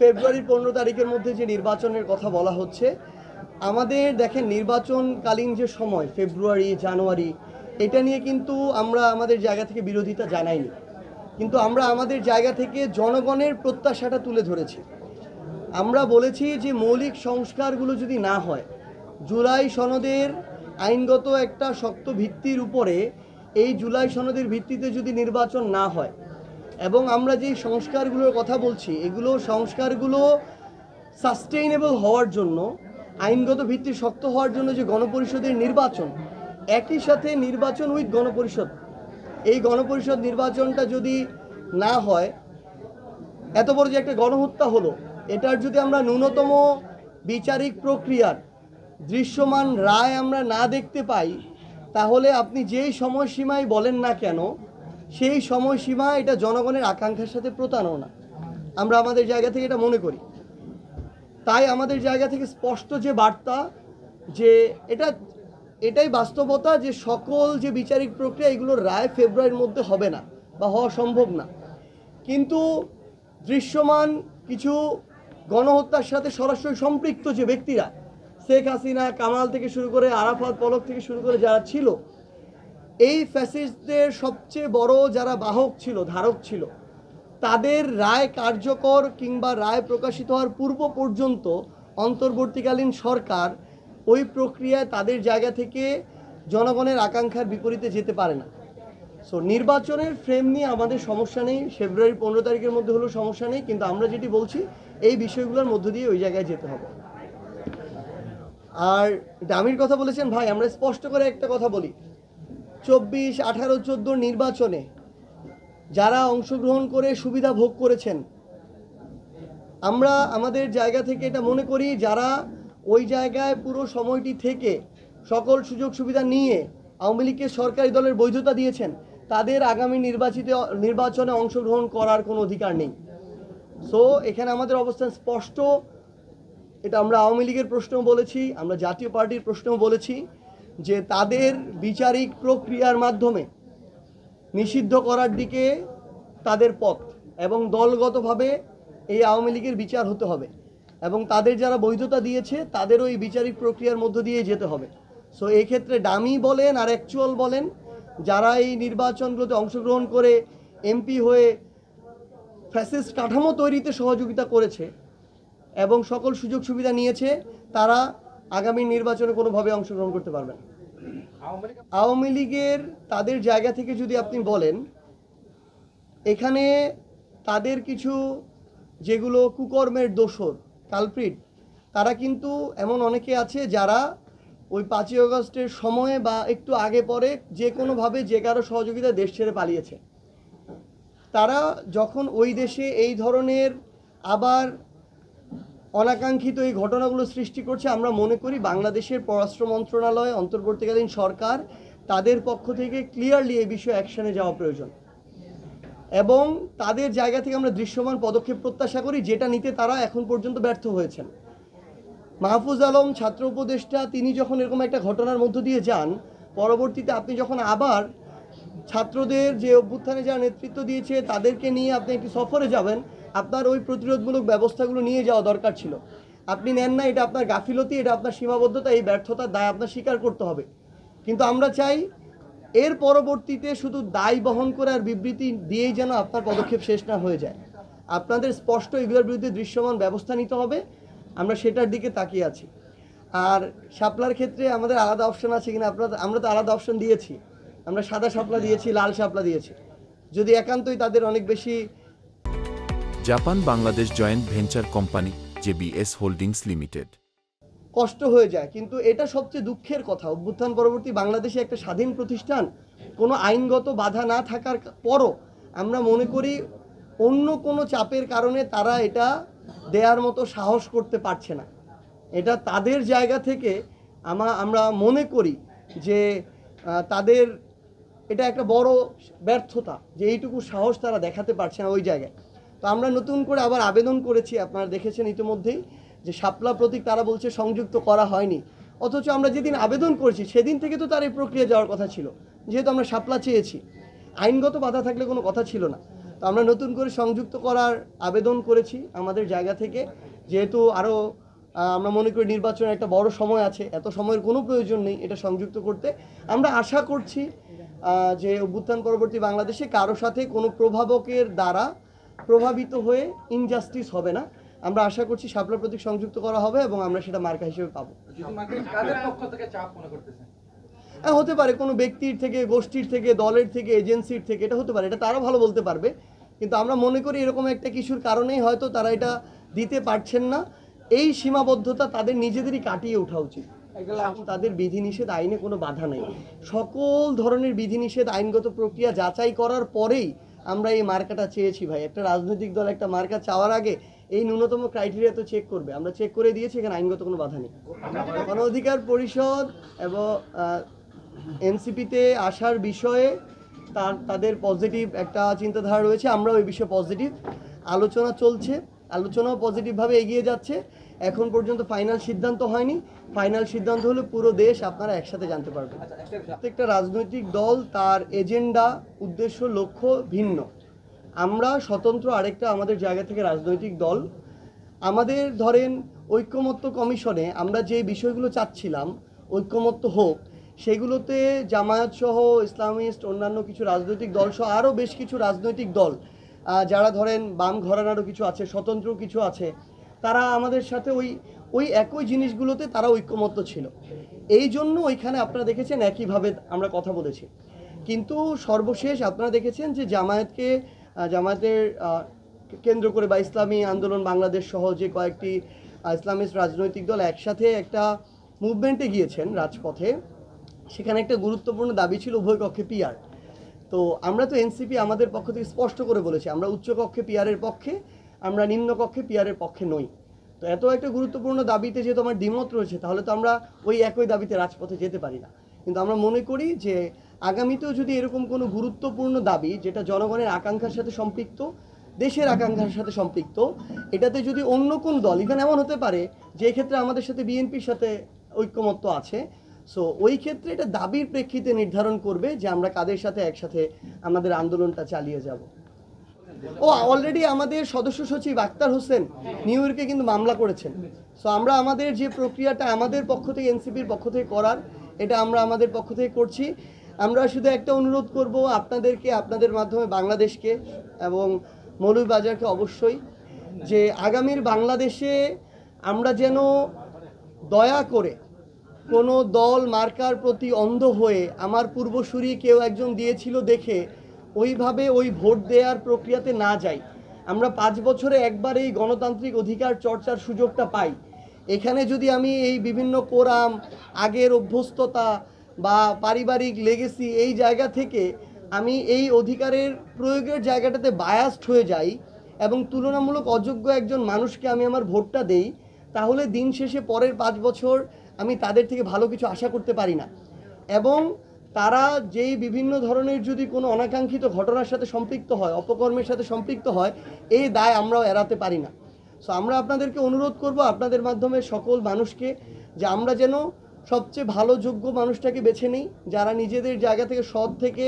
ফেব্রুয়ারির 15 তারিখের মধ্যে যে নির্বাচনের কথা বলা হচ্ছে, আমাদের দেখেন নির্বাচনকালীন যে সময় ফেব্রুয়ারি জানুয়ারি, এটা নিয়ে কিন্তু আমরা আমাদের জায়গা থেকে বিরোধিতা জানাইনি, কিন্তু আমরা আমাদের জায়গা থেকে জনগণের প্রত্যাশাটা তুলে ধরেছি। আমরা বলেছি যে মৌলিক সংস্কারগুলো যদি না হয়, জুলাই সনদের আইনগত একটা শক্ত ভিত্তির উপরে এই জুলাই সনদের ভিত্তিতে যদি নির্বাচন না হয়, এবং আমরা যে সংস্কারগুলোর কথা বলছি এগুলো সংস্কারগুলো সাস্টেইনেবল হওয়ার জন্য, আইনগত ভিত্তি শক্ত হওয়ার জন্য যে গণপরিষদের নির্বাচন, একই সাথে নির্বাচন উইথ গণপরিষদ, এই গণপরিষদ নির্বাচনটা যদি না হয়, এত বড় যে একটা গণহত্যা হলো, এটার যদি আমরা ন্যূনতম বিচারিক প্রক্রিয়ার দৃশ্যমান রায় আমরা না দেখতে পাই, তাহলে আপনি যেই সময়সীমায় বলেন না কেন, সেই সময়সীমা এটা জনগণের আকাঙ্ক্ষার সাথে প্রতারণা। আমরা আমাদের জায়গা থেকে এটা মনে করি। তাই আমাদের জায়গা থেকে স্পষ্ট যে বার্তা, যে এটাই বাস্তবতা যে সকল যে বিচারিক প্রক্রিয়া এগুলোর রায় ফেব্রুয়ারির মধ্যে হবে না বা হওয়া সম্ভব না। কিন্তু দৃশ্যমান কিছু গণহত্যার সাথে সরাসরি সম্পৃক্ত যে ব্যক্তিরা, শেখ হাসিনা, কামাল থেকে শুরু করে আরাফাত, পলক থেকে শুরু করে যারা ছিল, এই ফ্যাসিস্টদের সবচেয়ে বড় যারা বাহক ছিল, ধারক ছিল, তাদের রায় কার্যকর কিংবা রায় প্রকাশিত হওয়ার পূর্ব পর্যন্ত অন্তর্বর্তীকালীন সরকার ওই প্রক্রিয়ায় তাদের জায়গা থেকে জনগণের আকাঙ্ক্ষার বিপরীতে যেতে পারে না। সো নির্বাচনের ফ্রেম নিয়ে আমাদের সমস্যা নেই, ফেব্রুয়ারি 15 তারিখের মধ্যে হলেও সমস্যা নেই, কিন্তু আমরা যেটি বলছি এই বিষয়গুলোর মধ্য দিয়ে ওই জায়গায় যেতে হবে। আর দামির কথা বলেছেন ভাই, আমরা স্পষ্ট করে একটা কথা বলি, 24, 18, 14 নির্বাচনে যারা অংশগ্রহণ করে সুবিধা ভোগ করেছেন, আমরা আমাদের জায়গা থেকে এটা মনে করি যারা ওই জায়গায় পুরো সময়টি থেকে সকল সুযোগ সুবিধা নিয়ে আওয়ামী লীগকে সরকারি দলের বৈধতা দিয়েছেন, তাদের আগামী নির্বাচনে অংশগ্রহণ করার কোনো অধিকার নেই। সো এখানে আমাদের অবস্থান স্পষ্ট। এটা আমরা আওয়ামী লীগের প্রশ্নেও বলেছি, আমরা জাতীয় পার্টির প্রশ্নেও বলেছি যে তাদের বিচারিক প্রক্রিয়ার মাধ্যমে নিষিদ্ধ করার দিকে তাদের পথ, এবং দলগতভাবে এই আওয়ামী লীগের বিচার হতে হবে, এবং তাদের যারা বৈধতা দিয়েছে তাদেরও এই বিচারিক প্রক্রিয়ার মধ্য দিয়ে যেতে হবে। সো এই ক্ষেত্রে ডামি বলেন আর অ্যাকচুয়াল বলেন, যারা এই নির্বাচনগুলোতে অংশগ্রহণ করে এমপি হয়ে ফ্যাসিস্ট কাঠামো তৈরিতে সহযোগিতা করেছে এবং সকল সুযোগ সুবিধা নিয়েছে, তারা আগামী নির্বাচনে কোনোভাবে অংশগ্রহণ করতে পারবে না। আওয়ামী লীগের তাদের জায়গা থেকে যদি আপনি বলেন, এখানে তাদের কিছু যেগুলো কুকর্মের দোসর, কালপ্রিট, তারা কিন্তু এমন অনেকে আছে যারা ওই 5ই আগস্টের সময়ে বা একটু আগে পরে যে কোনোভাবে যে কারো সহযোগিতা দেশ ছেড়ে পালিয়েছে। তারা যখন ওই দেশে এই ধরনের আবার অনাকাঙ্ক্ষিত এই ঘটনাগুলো সৃষ্টি করছে, আমরা মনে করি বাংলাদেশের পররাষ্ট্র মন্ত্রণালয়, অন্তর্বর্তীকালীন সরকার, তাদের পক্ষ থেকে ক্লিয়ারলি এই বিষয়ে অ্যাকশনে যাওয়া প্রয়োজন, এবং তাদের জায়গা থেকে আমরা দৃশ্যমান পদক্ষেপ প্রত্যাশা করি, যেটা নিতে তারা এখন পর্যন্ত ব্যর্থ হয়েছেন। মাহফুজ আলম ছাত্র উপদেষ্টা, তিনি যখন এরকম একটা ঘটনার মধ্য দিয়ে যান, পরবর্তীতে আপনি যখন আবার ছাত্রদের যে অভ্যুত্থানে যারা নেতৃত্ব দিয়েছে তাদেরকে নিয়ে আপনি একটি সফরে যাবেন, আপনার ওই প্রতিরোধমূলক ব্যবস্থাগুলো নিয়ে যাওয়া দরকার ছিল। আপনি নেন না, এটা আপনার গাফিলতি, এটা আপনার সীমাবদ্ধতা, এই ব্যর্থতার দায় আপনার স্বীকার করতে হবে। কিন্তু আমরা চাই এর পরবর্তীতে শুধু দায় বহন করে আর বিবৃতি দিয়েই যেন আপনার পদক্ষেপ শেষ না হয়ে যায়। আপনাদের স্পষ্ট এগুলোর বিরুদ্ধে দৃশ্যমান ব্যবস্থা নিতে হবে, আমরা সেটার দিকে তাকিয়ে আছি। আর শাপলার ক্ষেত্রে আমাদের আলাদা অপশন আছে কিনা, আমরা তো আলাদা অপশন দিয়েছি, আমরা সাদা শাপলা দিয়েছি, লাল শাপলা দিয়েছি। যদি একান্তই তাদের অনেক বেশি Japan Bangladesh joint venture company JBS holdings limited কষ্ট হয়ে যায়, কিন্তু এটা সবচেয়ে দুঃখের কথা। অভ্যুত্থান পরবর্তী বাংলাদেশে একটা স্বাধীন প্রতিষ্ঠান, কোনো আইনগত বাধা না থাকার পরও আমরা মনে করি অন্য কোনো চাপের কারণে তারা এটা দেওয়ার মতো সাহস করতে পারছে না। এটা তাদের জায়গা থেকে আমরা মনে করি যে তাদের এটা একটা বড় ব্যর্থতা, যে এইটুকু সাহস তারা দেখাতে পারছে না ওই জায়গায়। তো আমরা নতুন করে আবার আবেদন করেছি, আপনারা দেখেছেন ইতিমধ্যেই, যে শাপলা প্রতীক তারা বলছে সংযুক্ত করা হয়নি, অথচ আমরা যেদিন আবেদন করেছি সেদিন থেকে তো তার এই প্রক্রিয়া যাওয়ার কথা ছিল, যেহেতু আমরা শাপলা চেয়েছি। আইনগত বাধা থাকলে কোনো কথা ছিল না। তো আমরা নতুন করে সংযুক্ত করার আবেদন করেছি আমাদের জায়গা থেকে, যেহেতু আরও আমরা মনে করি নির্বাচনের একটা বড় সময় আছে, এত সময়ের কোনো প্রয়োজন নেই এটা সংযুক্ত করতে। আমরা আশা করছি যে অভ্যুত্থান পরবর্তী বাংলাদেশে কারো সাথে কোনো প্রভাবকের দ্বারা প্রভাবিত হয়ে ইনজাস্টিস হবে না। আমরা আশা করছি শাপলা প্রতীক সংযুক্ত করা হবে এবং আমরা সেটা মার্কা হিসেবে পাবো। হ্যাঁ, হতে পারে কোনো ব্যক্তির থেকে, গোষ্ঠীর থেকে, দলের থেকে, এজেন্সির থেকে, এটা হতে পারে, এটা তারাও ভালো বলতে পারবে। কিন্তু আমরা মনে করি এরকম একটা কিছুর কারণেই হয়তো তারা এটা দিতে পারছেন না। এই সীমাবদ্ধতা তাদের নিজেদেরই কাটিয়ে ওঠা উচিত। তাদের বিধিনিষেধ আইনে কোনো বাধা নেই, সকল ধরনের বিধিনিষেধ আইনগত প্রক্রিয়া যাচাই করার পরেই আমরা এই মার্কাটা চেয়েছি। ভাই, একটা রাজনৈতিক দল একটা মার্কা চাওয়ার আগে এই ন্যূনতম ক্রাইটেরিয়া তো চেক করবে, আমরা চেক করে দিয়েছি, এখানে আইনগত কোনো বাধা নেই। গণ অধিকার পরিষদ এবং এনসিপিতে আসার বিষয়ে তাদের পজিটিভ একটা চিন্তাধারা রয়েছে, আমরা ওই বিষয়ে পজিটিভ। আলোচনা চলছে, আলোচনাও পজিটিভভাবে এগিয়ে যাচ্ছে। এখন পর্যন্ত ফাইনাল সিদ্ধান্ত হয়নি, ফাইনাল সিদ্ধান্ত হলে পুরো দেশ আপনারা একসাথে জানতে পারবেন। প্রত্যেকটা রাজনৈতিক দল তার এজেন্ডা, উদ্দেশ্য, লক্ষ্য ভিন্ন। আমরা স্বতন্ত্র আরেকটা আমাদের জায়গা থেকে রাজনৈতিক দল। আমাদের ধরেন ঐক্যমত্য কমিশনে আমরা যে বিষয়গুলো চাচ্ছিলাম ঐক্যমত্য হোক, সেগুলোতে জামায়াত সহ ইসলামিস্ট অন্যান্য কিছু রাজনৈতিক দল সহ আরও বেশ কিছু রাজনৈতিক দল যারা ধরেন বাম ঘরানারও কিছু আছে, স্বতন্ত্র কিছু আছে, তারা আমাদের সাথে ওই একই জিনিসগুলোতে তারা ঐক্যমত্য ছিল। এই জন্য ওইখানে আপনারা দেখেছেন একইভাবে আমরা কথা বলেছি। কিন্তু সর্বশেষ আপনারা দেখেছেন যে জামায়াতের কেন্দ্র করে বা ইসলামী আন্দোলন বাংলাদেশ সহ যে কয়েকটি ইসলামিস্ট রাজনৈতিক দল একসাথে একটা মুভমেন্টে গিয়েছেন রাজপথে। সেখানে একটা গুরুত্বপূর্ণ দাবি ছিল উভয় কক্ষে পিআর। তো আমরা তো এনসিপি আমাদের পক্ষ থেকে স্পষ্ট করে বলেছি আমরা উচ্চ কক্ষে পিআরের পক্ষে, আমরা নিম্ন কক্ষে পিআরের পক্ষে নই। তো এত একটা গুরুত্বপূর্ণ দাবিতে যেহেতু আমার দ্বিমত রয়েছে, তাহলে তো আমরা ওই একই দাবিতে রাজপথে যেতে পারি না। কিন্তু আমরা মনে করি যে আগামীতেও যদি এরকম কোনো গুরুত্বপূর্ণ দাবি যেটা জনগণের আকাঙ্ক্ষার সাথে সম্পৃক্ত, দেশের আকাঙ্ক্ষার সাথে সম্পৃক্ত, এটাতে যদি অন্য কোন দল, ইভেন এমন হতে পারে যে ক্ষেত্রে আমাদের সাথে বিএনপির সাথে ঐক্যমত্য আছে, সো ওই ক্ষেত্রে এটা দাবির প্রেক্ষিতে নির্ধারণ করবে যে আমরা কাদের সাথে একসাথে আমাদের আন্দোলনটা চালিয়ে যাব। অলরেডি আমাদের সদস্য সচিব আক্তার হোসেন নিউ ইয়র্কে কিন্তু মামলা করেছেন। সো আমরা আমাদের যে প্রক্রিয়াটা আমাদের পক্ষ থেকে, এনসিপির পক্ষ থেকে করার, এটা আমরা আমাদের পক্ষ থেকে করছি। আমরা শুধু একটা অনুরোধ করব আপনাদেরকে, আপনাদের মাধ্যমে বাংলাদেশকে এবং মৌলভীবাজারকে অবশ্যই, যে আগামীর বাংলাদেশে আমরা যেন দয়া করে কোনো দল মার্কার প্রতি অন্ধ হয়ে আমার পূর্বসূরি কেউ একজন দিয়েছিল দেখে ওইভাবে ওই ভোট দেওয়ার প্রক্রিয়াতে না যাই। আমরা 5 বছরে একবার এই গণতান্ত্রিক অধিকার চর্চার সুযোগটা পাই। এখানে যদি আমি এই বিভিন্ন কোরাম, আগের অভ্যস্ততা বা পারিবারিক লেগেসি এই জায়গা থেকে আমি এই অধিকারের প্রয়োগের জায়গাটাতে বায়াসড হয়ে যাই এবং তুলনামূলক অযোগ্য একজন মানুষকে আমি আমার ভোটটা দেই, তাহলে দিন শেষে পরের 5 বছর আমি তাদের থেকে ভালো কিছু আশা করতে পারি না। এবং তারা যেই বিভিন্ন ধরনের যদি কোনো অনাকাঙ্ক্ষিত ঘটনার সাথে সম্পৃক্ত হয়, অপকর্মের সাথে সম্পৃক্ত হয়, এই দায় আমরাও এড়াতে পারি না। সো আমরা আপনাদেরকে অনুরোধ করব আপনাদের মাধ্যমে সকল মানুষকে, যে আমরা যেন সবচেয়ে ভালো যোগ্য মানুষটাকে বেছে নিই, যারা নিজেদের জায়গা থেকে সৎ থেকে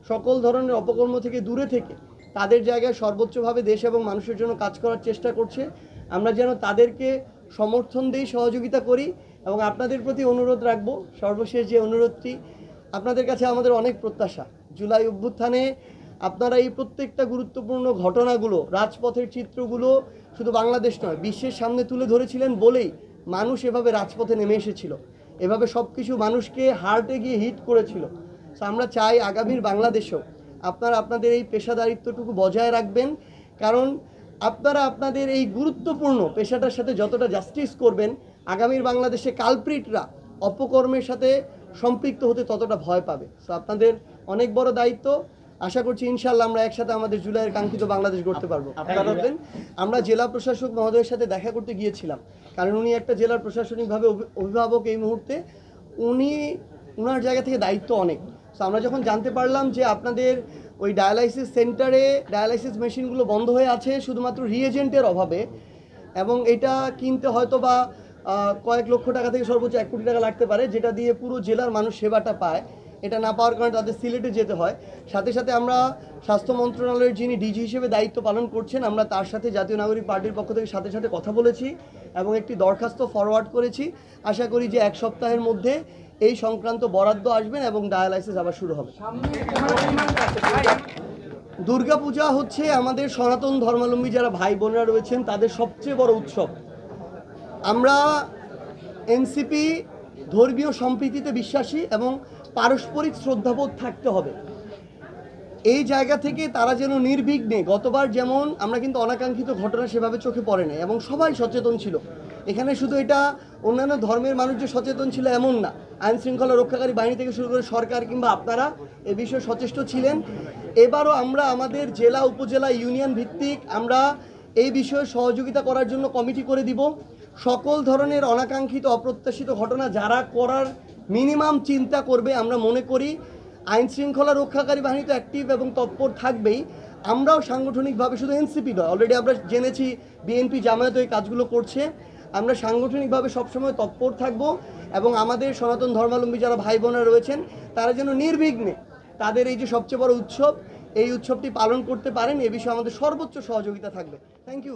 সকল ধরনের অপকর্ম থেকে দূরে থেকে তাদের জায়গায় সর্বোচ্চভাবে দেশ এবং মানুষের জন্য কাজ করার চেষ্টা করছে। আমরা যেন তাদেরকে সমর্থন দিই, সহযোগিতা করি। এবং আপনাদের প্রতি অনুরোধ রাখবো, সর্বশেষ যে অনুরোধটি, আপনাদের কাছে আমাদের অনেক প্রত্যাশা। জুলাই অভ্যুত্থানে আপনারা এই প্রত্যেকটা গুরুত্বপূর্ণ ঘটনাগুলো, রাজপথের চিত্রগুলো শুধু বাংলাদেশ নয় বিশ্বের সামনে তুলে ধরেছিলেন বলেই মানুষ এভাবে রাজপথে নেমে এসেছিল, এভাবে সব কিছু মানুষকে হার্টে গিয়ে হিট করেছিল। সো আমরা চাই আগামীর বাংলাদেশেও আপনারা আপনাদের এই পেশাদারিত্বটুকু বজায় রাখবেন, কারণ আপনারা আপনাদের এই গুরুত্বপূর্ণ পেশাটার সাথে যতটা জাস্টিস করবেন, আগামীর বাংলাদেশে কালপ্রিটরা অপকর্মের সাথে সম্পৃক্ত হতে ততটা ভয় পাবে। সো আপনাদের অনেক বড় দায়িত্ব। আশা করছি ইনশাআল্লাহ আমরা একসাথে আমাদের জুলাইয়ের কাঙ্ক্ষিত বাংলাদেশ গড়তে পারবো। আপনারা আমরা জেলা প্রশাসক মহোদয়ের সাথে দেখা করতে গিয়েছিলাম, কারণ উনি একটা জেলার প্রশাসনিকভাবে অভিভাবক এই মুহূর্তে, উনার জায়গা থেকে দায়িত্ব অনেক। সো আমরা যখন জানতে পারলাম যে আপনাদের ওই ডায়ালাইসিস সেন্টারে ডায়ালাইসিস মেশিনগুলো বন্ধ হয়ে আছে শুধুমাত্র রিএজেন্টের অভাবে, এবং এটা কিনতে হয়তো বা কয়েক লক্ষ টাকা থেকে সর্বোচ্চ 1 কোটি টাকা লাগতে পারে, যেটা দিয়ে পুরো জেলার মানুষ সেবাটা পায়, এটা না পাওয়ার কারণে তাদের সিলেটে যেতে হয়। সাথে সাথে আমরা স্বাস্থ্য মন্ত্রণালয়ের যিনি ডিজি হিসেবে দায়িত্ব পালন করছেন, আমরা তার সাথে জাতীয় নাগরিক পার্টির পক্ষ থেকে সাথে সাথে কথা বলেছি এবং একটি দরখাস্ত ফরওয়ার্ড করেছি। আশা করি যে 1 সপ্তাহের মধ্যে এই সংক্রান্ত বরাদ্দ আসবেন এবং ডায়ালাইসিস আবার শুরু হবে। দুর্গাপূজা হচ্ছে আমাদের সনাতন ধর্মাবলম্বী যারা ভাই বোনেরা রয়েছেন তাদের সবচেয়ে বড় উৎসব। আমরা এনসিপি ধর্মীয় সম্প্রীতিতে বিশ্বাসী এবং পারস্পরিক শ্রদ্ধাবোধ থাকতে হবে। এই জায়গা থেকে তারা যেন নির্বিঘ্নে, গতবার যেমন আমরা কিন্তু অনাকাঙ্ক্ষিত ঘটনা সেভাবে চোখে পড়ে নাই এবং সবাই সচেতন ছিল। এখানে শুধু এটা অন্যান্য ধর্মের মানুষ যে সচেতন ছিল এমন না, আইন শৃঙ্খলা রক্ষাকারী বাহিনী থেকে শুরু করে সরকার কিংবা আপনারা এ বিষয়ে সচেষ্ট ছিলেন। এবারও আমরা আমাদের জেলা উপজেলা ইউনিয়ন ভিত্তিক আমরা এই বিষয়ে সহযোগিতা করার জন্য কমিটি করে দিব। সকল ধরনের অনাকাঙ্ক্ষিত অপ্রত্যাশিত ঘটনা যারা করার মিনিমাম চিন্তা করবে, আমরা মনে করি আইন শৃঙ্খলা রক্ষাকারী বাহিনী তো অ্যাক্টিভ এবং তৎপর থাকবেই। আমরাও সাংগঠনিকভাবে, শুধু এনসিপি নয়, অলরেডি আমরা জেনেছি বিএনপি জামায়াত এই কাজগুলো করছে। আমরা সাংগঠনিকভাবে সবসময় তৎপর থাকব এবং আমাদের সনাতন ধর্মাবলম্বী যারা ভাই বোনেরা রয়েছেন তারা যেন নির্বিঘ্নে তাদের এই যে সবচেয়ে বড় উৎসব, এই উৎসবটি পালন করতে পারেন, এ বিষয়ে আমাদের সর্বোচ্চ সহযোগিতা থাকবে। Thank you.